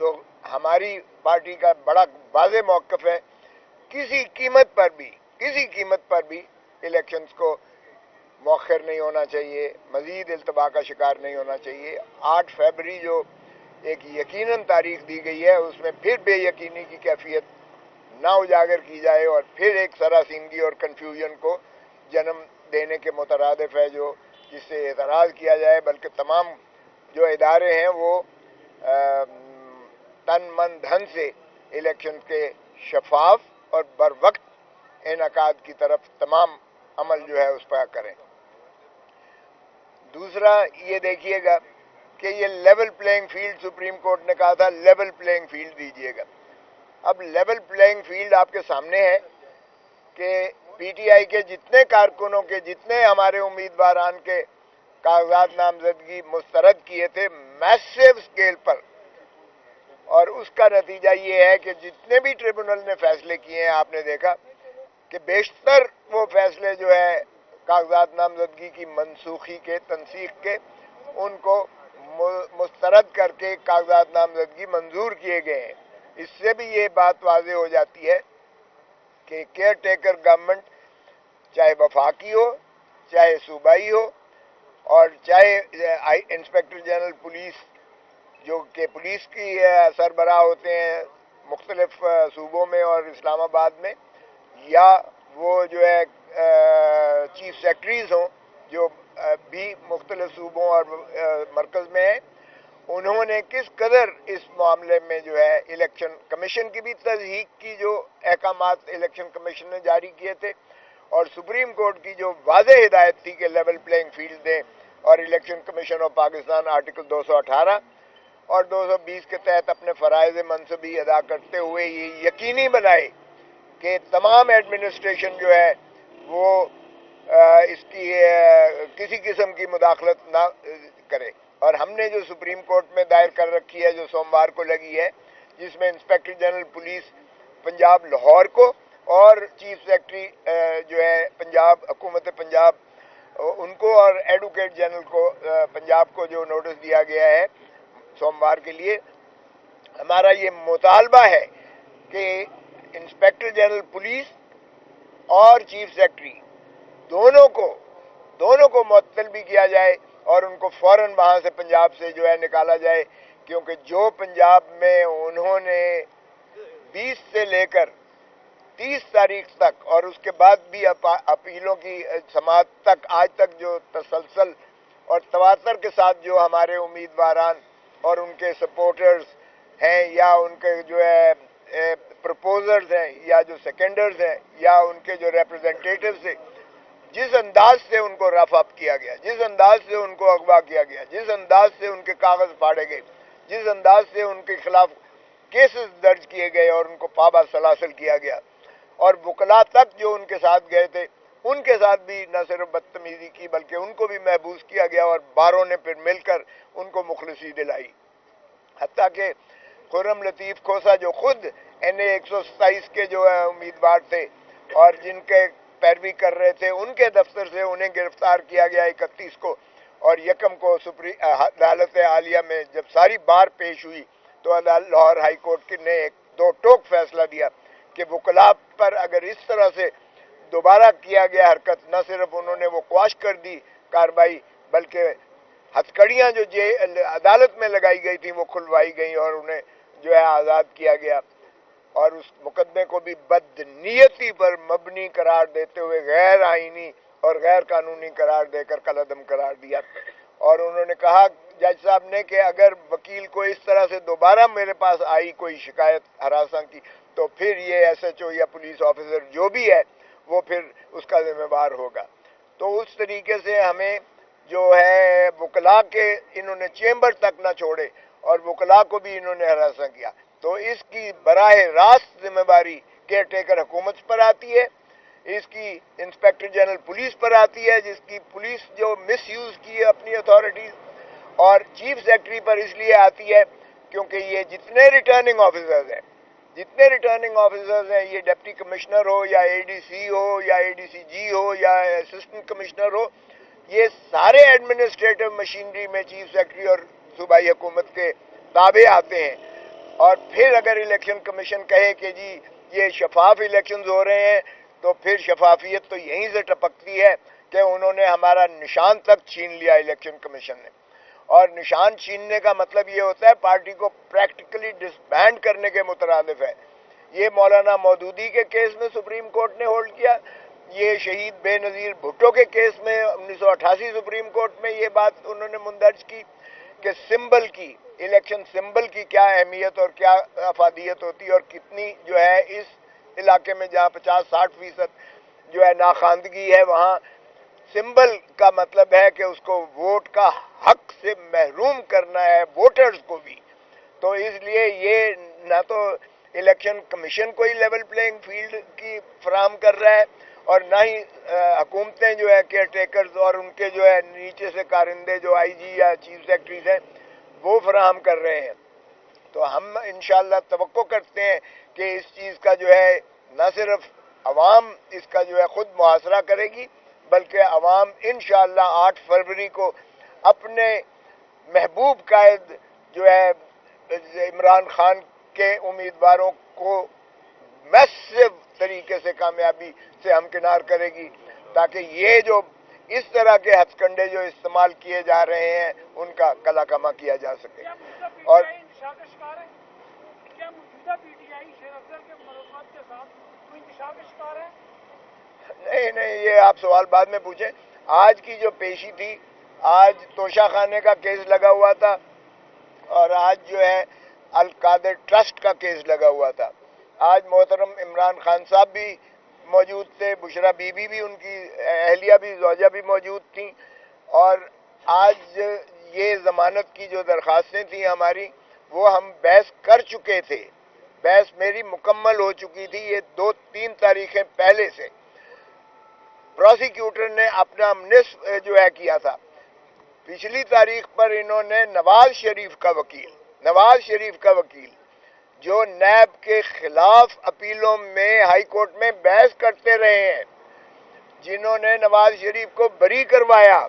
سو ہماری پارٹی کا بڑا واضح موقف ہے، کسی قیمت پر بھی الیکشنز کو مؤخر نہیں ہونا چاہیے، مزید التباہ کا شکار نہیں ہونا چاہیے۔ 8 فروری جو ایک یقیناً تاریخ دی گئی ہے، اس میں پھر بے یقینی کی کیفیت نہ اجاگر کی جائے اور پھر ایک سراسیمگی اور کنفیوژن کو جنم دینے کے مترادف ہے جو جس سے اعتراض کیا جائے، بلکہ تمام جو ادارے ہیں وہ تن من دھن سے الیکشن کے شفاف اور بر وقت انعقاد کی طرف تمام عمل جو ہے اس پر کریں۔ دوسرا یہ دیکھیے گا کہ یہ level playing field supreme court نے کہا تھا لیول پلینگ فیلڈ دیجیے گا۔ اب لیول پلینگ فیلڈ آپ کے سامنے ہے کہ پی ٹی آئی کے جتنے کارکنوں کے جتنے ہمارے امیدواران کے کاغذات نامزدگی مسترد کیے تھے میسو اسکیل پر، اور اس کا نتیجہ یہ ہے کہ جتنے بھی ٹریبونل نے فیصلے کیے ہیں آپ نے دیکھا کہ بیشتر وہ فیصلے جو ہے کاغذات نامزدگی کی منسوخی کے تنسیخ کے ان کو مسترد کر کے کاغذات نامزدگی منظور کیے گئے ہیں۔ اس سے بھی یہ بات واضح ہو جاتی ہے کہ کیئر ٹیکر گورنمنٹ چاہے وفاقی ہو چاہے صوبائی ہو اور چاہے انسپیکٹر جنرل پولیس جو کہ پولیس کی سربراہ ہوتے ہیں مختلف صوبوں میں اور اسلام آباد میں، یا وہ جو ہے چیف سیکرٹریز ہوں جو بھی مختلف صوبوں اور مرکز میں ہیں، انہوں نے کس قدر اس معاملے میں جو ہے الیکشن کمیشن کی بھی تصدیق کی، جو احکامات الیکشن کمیشن نے جاری کیے تھے، اور سپریم کورٹ کی جو واضح ہدایت تھی کہ لیول پلینگ فیلڈ دیں، اور election commission of Pakistan article 218 اور 220 کے تحت اپنے فرائض منصبی ادا کرتے ہوئے یہ یقینی بنائے کہ تمام ایڈمنسٹریشن جو ہے وہ اس کی کسی قسم کی مداخلت نہ کرے۔ اور ہم نے جو سپریم کورٹ میں دائر کر رکھی ہے جو سوموار کو لگی ہے، جس میں inspector general police Punjab Lahore کو اور چیف سیکرٹری جو ہے پنجاب حکومت پنجاب ان کو اور ایڈوکیٹ جنرل کو پنجاب کو جو نوٹس دیا گیا ہے سوموار کے لیے، ہمارا یہ مطالبہ ہے کہ انسپیکٹر جنرل پولیس اور چیف سیکرٹری دونوں کو معطل بھی کیا جائے اور ان کو فوراً وہاں سے پنجاب سے جو ہے نکالا جائے، کیونکہ جو پنجاب میں انہوں نے 20 سے لے کر 30 تاریخ تک اور اس کے بعد بھی اپیلوں کی سماعت تک آج تک جو تسلسل اور تواتر کے ساتھ جو ہمارے امیدواران اور ان کے سپورٹرز ہیں یا ان کے جو ہے پرپوزرز ہیں یا جو سیکنڈرز ہیں یا ان کے جو ریپرزنٹیٹیوز ہیں، جس انداز سے ان کو رف اپ کیا گیا، جس انداز سے ان کو اغوا کیا گیا، جس انداز سے ان کے کاغذ پھاڑے گئے، جس انداز سے ان کے خلاف کیسز درج کیے گئے اور ان کو پابند سلاسل کیا گیا، اور وکلاء تک جو ان کے ساتھ گئے تھے ان کے ساتھ بھی نہ صرف بدتمیزی کی بلکہ ان کو بھی محبوس کیا گیا، اور باروں نے پھر مل کر ان کو مخلصی دلائی، حتیٰ کہ خرم لطیف کھوسا جو خود این اے 127 کے جو امیدوار تھے اور جن کے پیروی کر رہے تھے، ان کے دفتر سے انہیں گرفتار کیا گیا 31 کو، اور یکم کو عدالت عالیہ میں جب ساری بار پیش ہوئی تو لاہور ہائی کورٹ نے ایک دو ٹوک فیصلہ دیا کہ وکلاء پر اگر اس طرح سے دوبارہ کیا گیا حرکت، نہ صرف انہوں نے وہ قواش کر دی کارروائی بلکہ ہتھکڑیاں جو عدالت میں لگائی گئی تھیں وہ کھلوائی گئیں اور انہیں جو ہے آزاد کیا گیا، اور اس مقدمے کو بھی بدنیتی پر مبنی قرار دیتے ہوئے غیر آئینی اور غیر قانونی قرار دے کر کالعدم قرار دیا۔ اور انہوں نے کہا جج صاحب نے کہ اگر وکیل کو اس طرح سے دوبارہ میرے پاس آئی کوئی شکایت ہراساں کی تو پھر یہ ایس ایچ او یا پولیس آفیسر جو بھی ہے وہ پھر اس کا ذمہ دار ہوگا۔ تو اس طریقے سے ہمیں جو ہے وکلاء کے انہوں نے چیمبر تک نہ چھوڑے اور وکلاء کو بھی انہوں نے ہراساں کیا، تو اس کی براہ راست ذمہ داری کیئر ٹیکر حکومت پر آتی ہے، اس کی انسپیکٹر جنرل پولیس پر آتی ہے جس کی پولیس جو مس یوز کی ہے اپنی اتھارٹیز، اور چیف سیکرٹری پر اس لیے آتی ہے کیونکہ یہ جتنے ریٹرننگ آفیسرز ہیں یہ ڈپٹی کمشنر ہو یا اے ڈی سی ہو یا اے ڈی سی جی ہو یا اسسٹنٹ کمشنر ہو، یہ سارے ایڈمنسٹریٹو مشینری میں چیف سیکرٹری اور صوبائی حکومت کے تابع آتے ہیں، اور پھر اگر الیکشن کمیشن کہے کہ جی یہ شفاف الیکشنز ہو رہے ہیں تو پھر شفافیت تو یہیں سے ٹپکتی ہے کہ انہوں نے ہمارا نشان تک چھین لیا الیکشن کمیشن نے. اور نشان چھیننے کا مطلب یہ ہوتا ہے پارٹی کو پریکٹیکلی ڈسبینڈ کرنے کے مترادف ہے. یہ مولانا مودودی کے کیس میں سپریم کورٹ نے ہولڈ کیا, یہ شہید بے نظیر بھٹو کے کیس میں 1988 سپریم کورٹ میں یہ بات انہوں نے مندرج کی کہ سمبل کی, الیکشن سمبل کی کیا اہمیت اور کیا افادیت ہوتی ہے, اور کتنی جو ہے اس علاقے میں جہاں 50-60% جو ہے ناخواندگی ہے وہاں سمبل کا مطلب ہے کہ اس کو ووٹ کا حق سے محروم کرنا ہے, ووٹرز کو بھی. تو اس لیے یہ نہ تو الیکشن کمیشن کوئی لیول پلینگ فیلڈ کی فراہم کر رہا ہے اور نہ ہی حکومتیں جو ہے کیئر ٹیکرز اور ان کے جو ہے نیچے سے کارندے جو آئی جی یا چیف سیکرٹریز ہیں وہ فراہم کر رہے ہیں. تو ہم انشاءاللہ توقع کرتے ہیں کہ اس چیز کا جو ہے نہ صرف عوام اس کا جو ہے خود محاصرہ کرے گی بلکہ عوام انشاءاللہ 8 فروری کو اپنے محبوب قائد جو ہے عمران خان کے امیدواروں کو میسو طریقے سے کامیابی سے ہمکنار کرے گی تاکہ یہ جو اس طرح کے ہتھ کنڈے جو استعمال کیے جا رہے ہیں ان کا کلا کما کیا جا سکے. اور نہیں یہ آپ سوال بعد میں پوچھیں. آج کی جو پیشی تھی, آج توشہ خانے کا کیس لگا ہوا تھا اور آج جو ہے القادر ٹرسٹ کا کیس لگا ہوا تھا. آج محترم عمران خان صاحب بھی موجود تھے, بشرا بی بی بھی ان کی اہلیہ بھی زوجہ بھی موجود تھیں, اور آج یہ ضمانت کی جو درخواستیں تھیں ہماری وہ ہم بحث کر چکے تھے. بحث میری مکمل ہو چکی تھی, یہ 2-3 تاریخیں پہلے سے. پروسیکیوٹر نے اپنا نصف جو ہے کیا تھا. پچھلی تاریخ پر انہوں نے نواز شریف کا وکیل جو نیب کے خلاف اپیلوں میں ہائی کورٹ میں بحث کرتے رہے ہیں, جنہوں نے نواز شریف کو بری کروایا,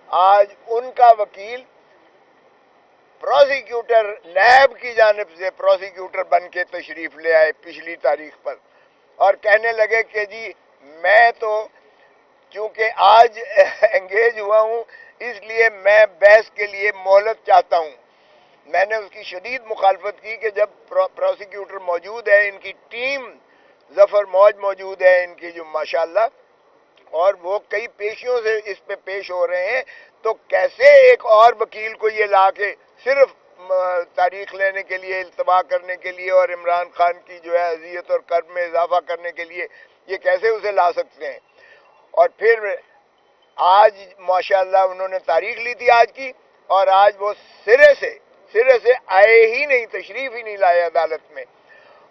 آج ان کا وکیل پروسیکیوٹر نیب کی جانب سے پروسیکیوٹر بن کے تشریف لے آئے پچھلی تاریخ پر, اور کہنے لگے کہ جی میں تو چونکہ آج انگیج ہوا ہوں اس لیے میں بحث کے لیے مہلت چاہتا ہوں. میں نے اس کی شدید مخالفت کی کہ جب پروسیکیوٹر موجود ہے, ان کی ٹیم ظفر موج موجود ہے ان کی جو ماشاءاللہ, اور وہ کئی پیشیوں سے اس پہ پیش ہو رہے ہیں, تو کیسے ایک اور وکیل کو یہ لا کے صرف تاریخ لینے کے لیے, التوا کرنے کے لیے اور عمران خان کی جو ہے اذیت اور کرب میں اضافہ کرنے کے لیے یہ کیسے اسے لا سکتے ہیں. اور پھر آج ماشاءاللہ انہوں نے تاریخ لی تھی آج کی, اور آج وہ سرے سے آئے ہی نہیں, تشریف ہی نہیں لائے عدالت میں,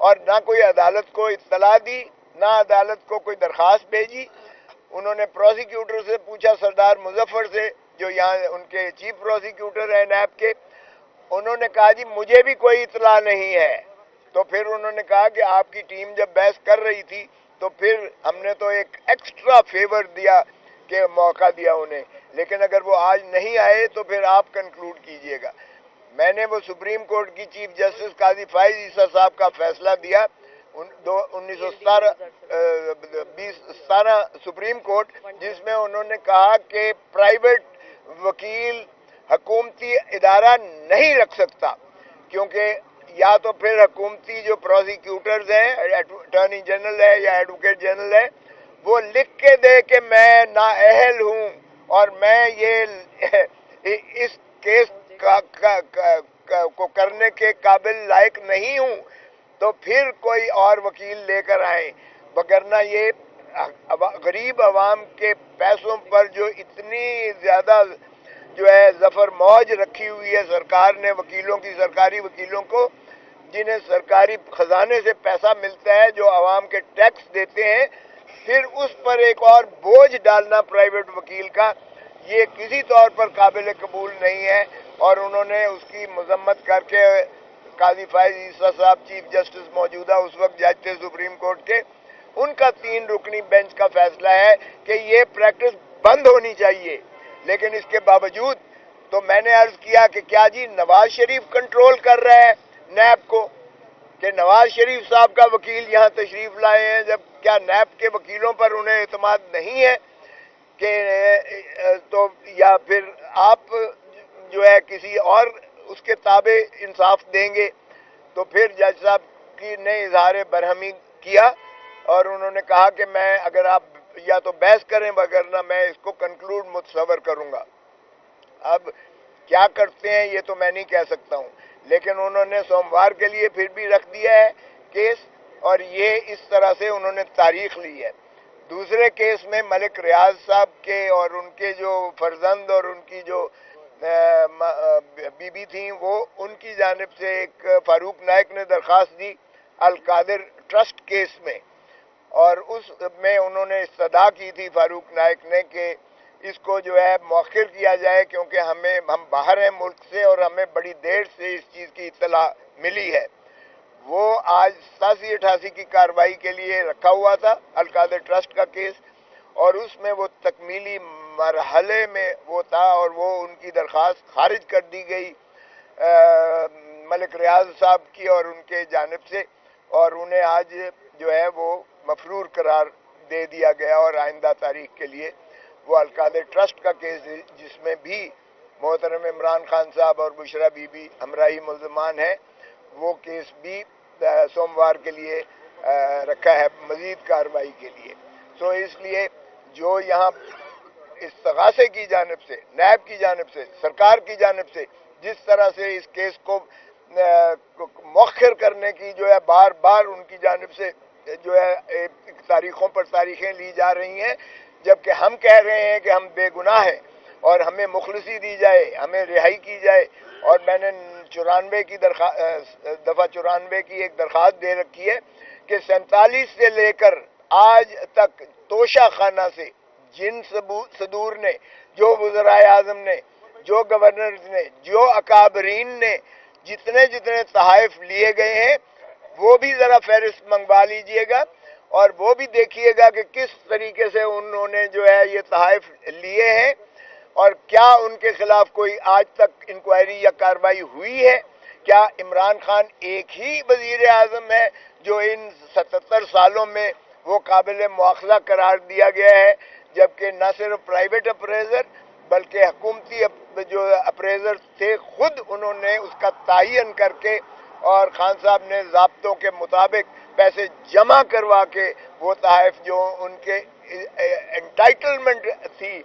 اور نہ کوئی عدالت کو اطلاع دی, نہ عدالت کو کوئی درخواست بھیجی. انہوں نے پروسیکیوٹر سے پوچھا, سردار مظفر سے جو یہاں ان کے چیف پروسیکیوٹر ہیں نیب کے, انہوں نے کہا جی مجھے بھی کوئی اطلاع نہیں ہے. تو پھر انہوں نے کہا کہ آپ کی ٹیم جب بحث کر رہی تھی تو پھر ہم نے تو ایک ایکسٹرا فیور دیا کہ موقع دیا انہیں, لیکن اگر وہ آج نہیں آئے تو پھر آپ کنکلوڈ کیجئے گا. میں نے وہ سپریم کورٹ کی چیف جسٹس قاضی فائز عیسیٰ صاحب کا فیصلہ دیا 1917 سپریم کورٹ, جس میں انہوں نے کہا کہ پرائیویٹ وکیل حکومتی ادارہ نہیں رکھ سکتا, کیونکہ یا تو پھر حکومتی جو پروسیکیوٹرز ہیں, اٹارنی جنرل ہے یا ایڈوکیٹ جنرل ہے, وہ لکھ کے دے کہ میں نااہل ہوں اور میں یہ اس کیس کو کرنے کے قابل لائق نہیں ہوں, تو پھر کوئی اور وکیل لے کر آئیں. وگرنہ یہ غریب عوام کے پیسوں پر جو اتنی زیادہ جو ہے ظفر موج رکھی ہوئی ہے سرکار نے وکیلوں کی, سرکاری وکیلوں کو, جنہیں سرکاری خزانے سے پیسہ ملتا ہے, جو عوام کے ٹیکس دیتے ہیں, پھر اس پر ایک اور بوجھ ڈالنا پرائیویٹ وکیل کا, یہ کسی طور پر قابل قبول نہیں ہے. اور انہوں نے اس کی مذمت کر کے قاضی فائز عیسیٰ صاحب چیف جسٹس موجودہ اس وقت جج تھے سپریم کورٹ کے, ان کا 3 رکنی بینچ کا فیصلہ ہے کہ یہ پریکٹس بند ہونی چاہیے. لیکن اس کے باوجود تو میں نے عرض کیا کہ کیا جی نواز شریف کنٹرول کر رہا ہے نیب کو, کہ نواز شریف صاحب کا وکیل یہاں تشریف لائے ہیں، جب کیا نیب کے وکیلوں پر انہیں اعتماد نہیں ہے کہ تو یا پھر آپ جو ہے کسی اور اس کے تابع انصاف دیں گے؟ تو پھر جج صاحب کی نے اظہار برہمی کیا اور انہوں نے کہا کہ میں اگر آپ یا تو بحث کریں وگرنہ میں اس کو کنکلوڈ متصور کروں گا۔ اب کیا کرتے ہیں یہ تو میں نہیں کہہ سکتا ہوں، لیکن انہوں نے سوموار کے لیے پھر بھی رکھ دیا ہے کیس، اور یہ اس طرح سے انہوں نے تاریخ لی ہے۔ دوسرے کیس میں ملک ریاض صاحب کے اور ان کے جو فرزند اور ان کی جو بیوی تھیں، وہ ان کی جانب سے ایک فاروق نائک نے درخواست دی القادر ٹرسٹ کیس میں، اور اس میں انہوں نے استدعا کی تھی فاروق نائک نے کہ اس کو جو ہے مؤخر کیا جائے، کیونکہ ہم باہر ہیں ملک سے اور ہمیں بڑی دیر سے اس چیز کی اطلاع ملی ہے۔ وہ آج 87-88 کی کارروائی کے لیے رکھا ہوا تھا القادر ٹرسٹ کا کیس، اور اس میں وہ تکمیلی مرحلے میں وہ تھا اور وہ ان کی درخواست خارج کر دی گئی ملک ریاض صاحب کی اور ان کے جانب سے، اور انہیں آج جو ہے وہ مفرور قرار دے دیا گیا، اور آئندہ تاریخ کے لیے وہ القادر ٹرسٹ کا کیس جس میں بھی محترم عمران خان صاحب اور بشرا بی بی ہمراہی ملزمان ہیں، وہ کیس بھی سوموار کے لیے رکھا ہے مزید کارروائی کے لیے۔ سو اس لیے جو یہاں استغاثے کی جانب سے، نیب کی جانب سے، سرکار کی جانب سے جس طرح سے اس کیس کو مؤخر کرنے کی جو ہے بار بار ان کی جانب سے جو ہے تاریخوں پر تاریخیں لی جا رہی ہیں، جبکہ ہم کہہ رہے ہیں کہ ہم بے گناہ ہیں اور ہمیں مخلصی دی جائے، ہمیں رہائی کی جائے، اور میں نے 94 کی دفعہ 94 کی ایک درخواست دے رکھی ہے کہ 47 سے لے کر آج تک توشہ خانہ سے جن صدور نے، جو وزرائے اعظم نے، جو گورنرز نے، جو اکابرین نے جتنے تحائف لیے گئے ہیں وہ بھی ذرا فہرست منگوا لیجئے گا، اور وہ بھی دیکھیے گا کہ کس طریقے سے انہوں نے جو ہے یہ تحائف لیے ہیں، اور کیا ان کے خلاف کوئی آج تک انکوائری یا کارروائی ہوئی ہے۔ کیا عمران خان ایک ہی وزیر اعظم ہے جو ان 77 سالوں میں وہ قابل مواخذہ قرار دیا گیا ہے، جبکہ نہ صرف پرائیویٹ اپریزر بلکہ حکومتی جو اپریزر تھے خود انہوں نے اس کا تعین کر کے، اور خان صاحب نے ضابطوں کے مطابق پیسے جمع کروا کے وہ تحائف جو ان کے انٹائٹلمنٹ تھی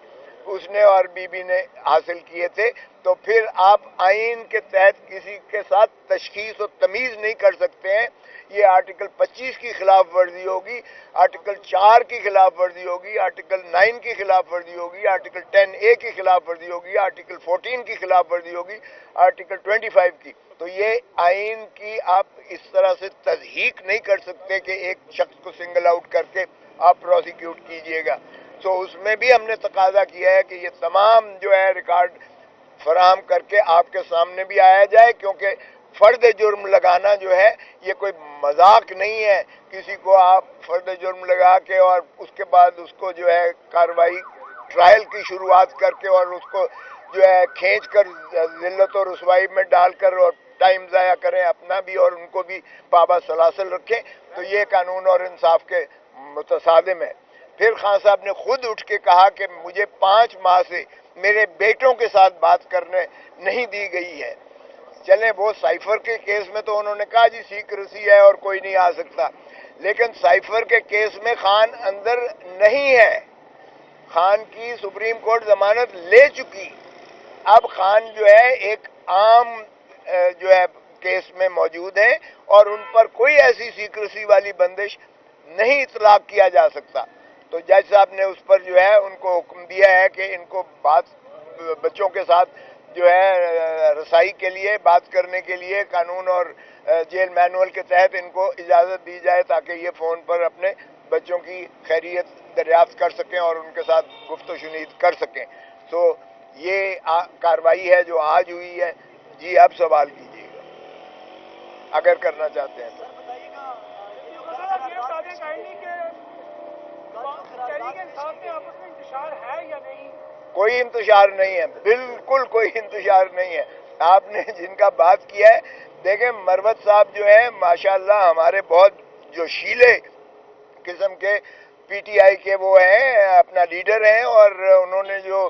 اس نے اور بی بی نے حاصل کیے تھے۔ تو پھر آپ آئین کے تحت کسی کے ساتھ تشخیص و تمیز نہیں کر سکتے ہیں۔ یہ آرٹیکل 25 کی خلاف ورزی ہوگی، آرٹیکل 4 کی خلاف ورزی ہوگی، آرٹیکل 9 کی خلاف ورزی ہوگی، آرٹیکل 10A کی خلاف ورزی ہوگی، آرٹیکل 14 کی خلاف ورزی ہوگی، آرٹیکل 25 کی۔ تو یہ آئین کی آپ اس طرح سے تضحیق نہیں کر سکتے کہ ایک شخص کو سنگل آؤٹ کر کے آپ پروسیکیوٹ کیجئے گا۔ تو اس میں بھی ہم نے تقاضا کیا ہے کہ یہ تمام جو ہے ریکارڈ فراہم کر کے آپ کے سامنے بھی آیا جائے، کیونکہ فرد جرم لگانا جو ہے یہ کوئی مذاق نہیں ہے۔ کسی کو آپ فرد جرم لگا کے اور اس کے بعد اس کو جو ہے کارروائی ٹرائل کی شروعات کر کے اور اس کو جو ہے کھینچ کر ذلت و رسوائی میں ڈال کر اور ٹائم ضائع کریں اپنا بھی اور ان کو بھی پابند سلاسل رکھیں، تو یہ قانون اور انصاف کے متصادم ہے۔ پھر خان صاحب نے خود اٹھ کے کہا کہ مجھے 5 ماہ سے میرے بیٹوں کے ساتھ بات کرنے نہیں دی گئی ہے۔ چلیں وہ سائفر کے کیس میں تو انہوں نے کہا جی سیکریسی ہے اور کوئی نہیں آ سکتا، لیکن سائفر کے کیس میں خان اندر نہیں ہے، خان کی سپریم کورٹ ضمانت لے چکی، اب خان جو ہے ایک عام جو ہے کیس میں موجود ہیں اور ان پر کوئی ایسی سیکریسی والی بندش نہیں اطلاق کیا جا سکتا۔ تو جج صاحب نے اس پر جو ہے ان کو حکم دیا ہے کہ ان کو بچوں کے ساتھ جو ہے رسائی کے لیے بات کرنے کے لیے قانون اور جیل مینول کے تحت ان کو اجازت دی جائے تاکہ یہ فون پر اپنے بچوں کی خیریت دریافت کر سکیں اور ان کے ساتھ گفت و شنید کر سکیں۔ تو یہ کارروائی ہے جو آج ہوئی ہے۔ جی اب سوال کیجیے گا اگر کرنا چاہتے ہیں تو۔ کوئی انتشار نہیں ہے، بالکل کوئی انتشار نہیں ہے۔ آپ نے جن کا بات کیا ہے، دیکھیں مروت صاحب جو ہیں ماشاءاللہ ہمارے بہت جوشیلے قسم کے پی ٹی آئی کے وہ ہیں، اپنا لیڈر ہیں، اور انہوں نے جو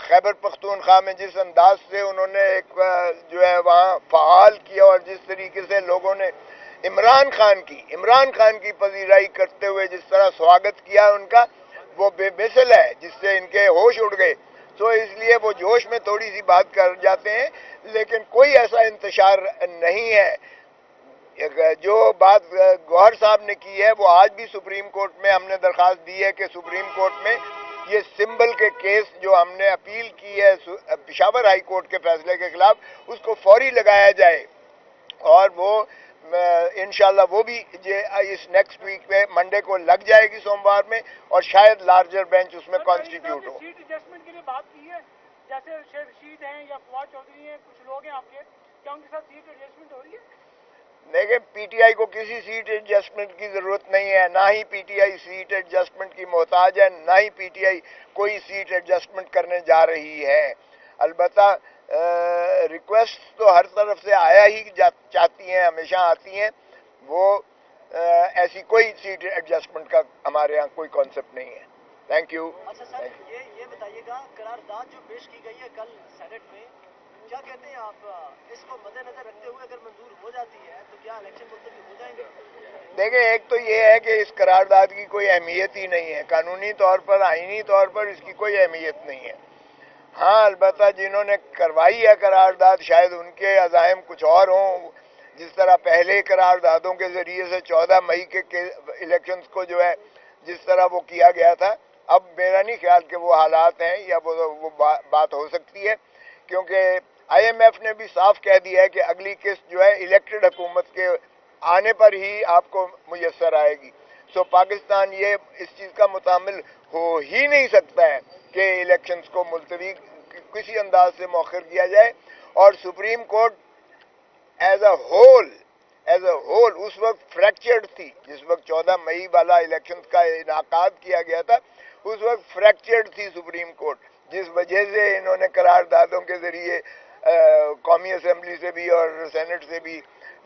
خیبر پختونخوا میں جس انداز سے انہوں نے ایک جو ہے وہاں فعال کیا، اور جس طریقے سے لوگوں نے عمران خان کی پذیرائی کرتے ہوئے جس طرح سواگت کیا ان کا، وہ بے مثل ہے، جس سے ان کے ہوش اڑ گئے. تو اس لیے وہ جوش میں تھوڑی سی بات کر جاتے ہیں، لیکن کوئی ایسا انتشار نہیں ہے. جو بات گوہر صاحب نے کی ہے وہ آج بھی سپریم کورٹ میں ہم نے درخواست دی ہے کہ سپریم کورٹ میں یہ سمبل کے کیس جو ہم نے اپیل کی ہے پشاور ہائی کورٹ کے فیصلے کے خلاف، اس کو فوری لگایا جائے، اور وہ انشاءاللہ وہ بھی اس نیکسٹ ویک پہ منڈے کو لگ جائے گی، سوموار میں، اور شاید لارجر بینچ اس میں کانسٹیٹیوٹ ہو. سیٹ ایڈجسٹمنٹ کے لیے بات کی ہے، جیسے شیخ رشید ہیں یا فواد چودھری ہیں، کچھ لوگ ہیں آپ کے، کیا ان کے ساتھ سیٹ ایڈجسٹمنٹ ہو رہی ہے؟ دیکھیں پی ٹی آئی کو کسی سیٹ ایڈجسٹمنٹ کی ضرورت نہیں ہے، نہ ہی P T I seat adjustment کی محتاج ہے، نہ ہی پی ٹی آئی کوئی سیٹ ایڈجسٹمنٹ کرنے جا رہی ہے. البتہ ریکویسٹ تو ہر طرف سے آیا ہی چاہتی ہیں، ہمیشہ آتی ہیں. وہ ایسی کوئی سیٹ ایڈجسٹمنٹ کا ہمارے ہاں کوئی کانسیپٹ نہیں ہے. Thank you. اچھا سر، یہ بتائیے گا، قرارداد جو پیش کی گئی ہے کل سینٹ میں، کیا کہتے ہیں آپ، اس کو مد نظر رکھتے ہوئے اگر منظور ہو جاتی ہے تو کیا الیکشن ملتوی ہو جائیں گے؟ دیکھیں ایک تو یہ ہے کہ اس قرارداد کی کوئی اہمیت ہی نہیں ہے، قانونی طور پر، آئینی طور پر اس کی کوئی اہمیت نہیں ہے. ہاں البتہ جنہوں نے کروائی ہے قرارداد شاید ان کے عزائم کچھ اور ہوں، جس طرح پہلے قراردادوں کے ذریعے سے 14 مئی کے الیکشنز کو جو ہے جس طرح وہ کیا گیا تھا، اب میرا نہیں خیال کہ وہ حالات ہیں یا وہ بات ہو سکتی ہے، کیونکہ آئی ایم ایف نے بھی صاف کہہ دیا ہے کہ اگلی قسط جو ہے الیکٹڈ حکومت کے آنے پر ہی آپ کو میسر آئے گی. سو پاکستان یہ اس چیز کا متحمل ہو ہی نہیں سکتا ہے کہ الیکشنز کو ملتوی کسی انداز سے مؤخر کیا جائے. اور supreme court as a whole اس وقت فریکچرڈ تھی، جس وقت 14 مئی والا الیکشن کا انعقاد کیا گیا تھا، اس وقت فریکچرڈ تھی سپریم کورٹ، جس وجہ سے انہوں نے قراردادوں کے ذریعے قومی اسمبلی سے بھی اور سینٹ سے بھی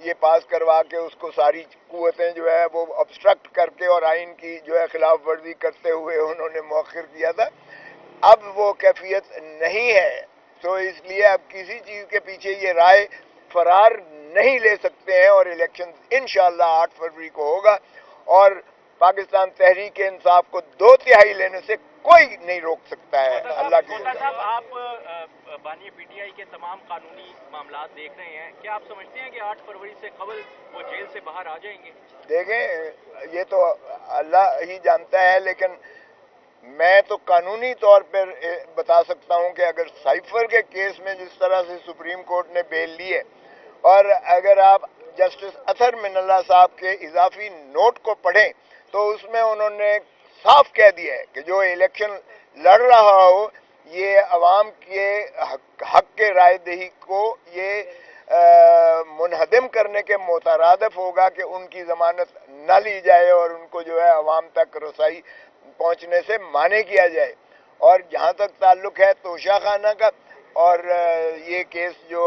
یہ پاس کروا کے اس کو ساری قوتیں جو ہے وہ obstruct کر کے اور آئین کی جو ہے خلاف ورزی کرتے ہوئے انہوں نے مؤخر کیا تھا. اب وہ کیفیت نہیں ہے. تو اس لیے اب کسی چیز کے پیچھے یہ رائے فرار نہیں لے سکتے ہیں، اور الیکشن انشاءاللہ 8 فروری کو ہوگا، اور پاکستان تحریک انصاف کو 2/3 لینے سے کوئی نہیں روک سکتا ہے. اللہ کی صاحب، آپ بانی پی ٹی آئی کے تمام قانونی معاملات دیکھ رہے ہیں، کیا آپ سمجھتے ہیں کہ 8 فروری سے قبل وہ جیل سے باہر آ جائیں گے؟ دیکھیں یہ تو اللہ ہی جانتا ہے، لیکن میں تو قانونی طور پر بتا سکتا ہوں کہ اگر سائفر کے کیس میں جس طرح سے سپریم کورٹ نے بیل لی ہے، اور اگر آپ جسٹس اطہر من اللہ صاحب کے اضافی نوٹ کو پڑھیں تو اس میں انہوں نے صاف کہہ دیا ہے کہ جو الیکشن لڑ رہا ہو یہ عوام کے حق کے رائے دہی کو یہ منہدم کرنے کے مترادف ہوگا کہ ان کی ضمانت نہ لی جائے اور ان کو جو ہے عوام تک رسائی پہنچنے سے مانے کیا جائے. اور جہاں تک تعلق ہے توشہ خانہ کا اور یہ کیس جو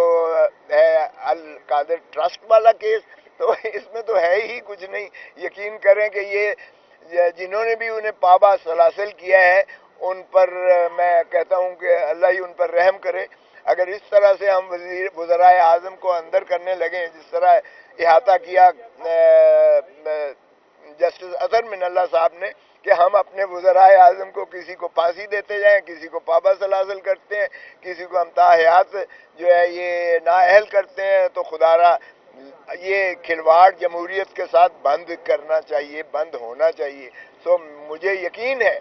ہے القادر ٹرسٹ والا کیس، تو اس میں تو ہے ہی کچھ نہیں. یقین کریں کہ یہ جنہوں نے بھی انہیں پابا سلاسل کیا ہے ان پر میں کہتا ہوں کہ اللہ ہی ان پر رحم کرے. اگر اس طرح سے ہم وزرائے اعظم کو اندر کرنے لگیں جس طرح احاطہ کیا جسٹس اطہر من اللہ صاحب نے کہ ہم اپنے وزرائے اعظم کو کسی کو پھانسی دیتے جائیں، کسی کو پابا سلاسل کرتے ہیں، کسی کو ہم تاحیات جو ہے یہ نااہل کرتے ہیں، تو خدا را یہ کھلواڑ جمہوریت کے ساتھ بند کرنا چاہیے، بند ہونا چاہیے. سو مجھے یقین ہے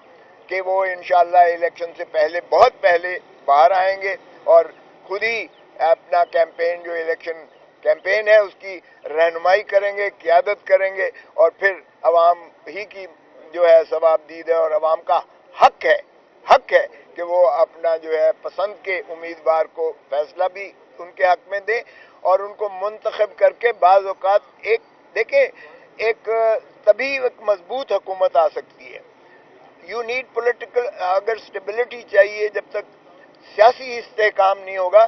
کہ وہ انشاءاللہ الیکشن سے پہلے بہت پہلے باہر آئیں گے اور خود ہی اپنا کیمپین جو الیکشن کیمپین ہے اس کی رہنمائی کریں گے، قیادت کریں گے، اور پھر عوام ہی کی جو ہے ثواب دید ہے اور عوام کا حق ہے کہ وہ اپنا جو ہے پسند کے امیدوار کو فیصلہ بھی ان کے حق میں دیں اور ان کو منتخب کر کے بعض اوقات ایک تبھی ایک مضبوط حکومت آ سکتی ہے. یو نیڈ پولیٹیکل، اگر اسٹیبلٹی چاہیے، جب تک سیاسی استحکام نہیں ہوگا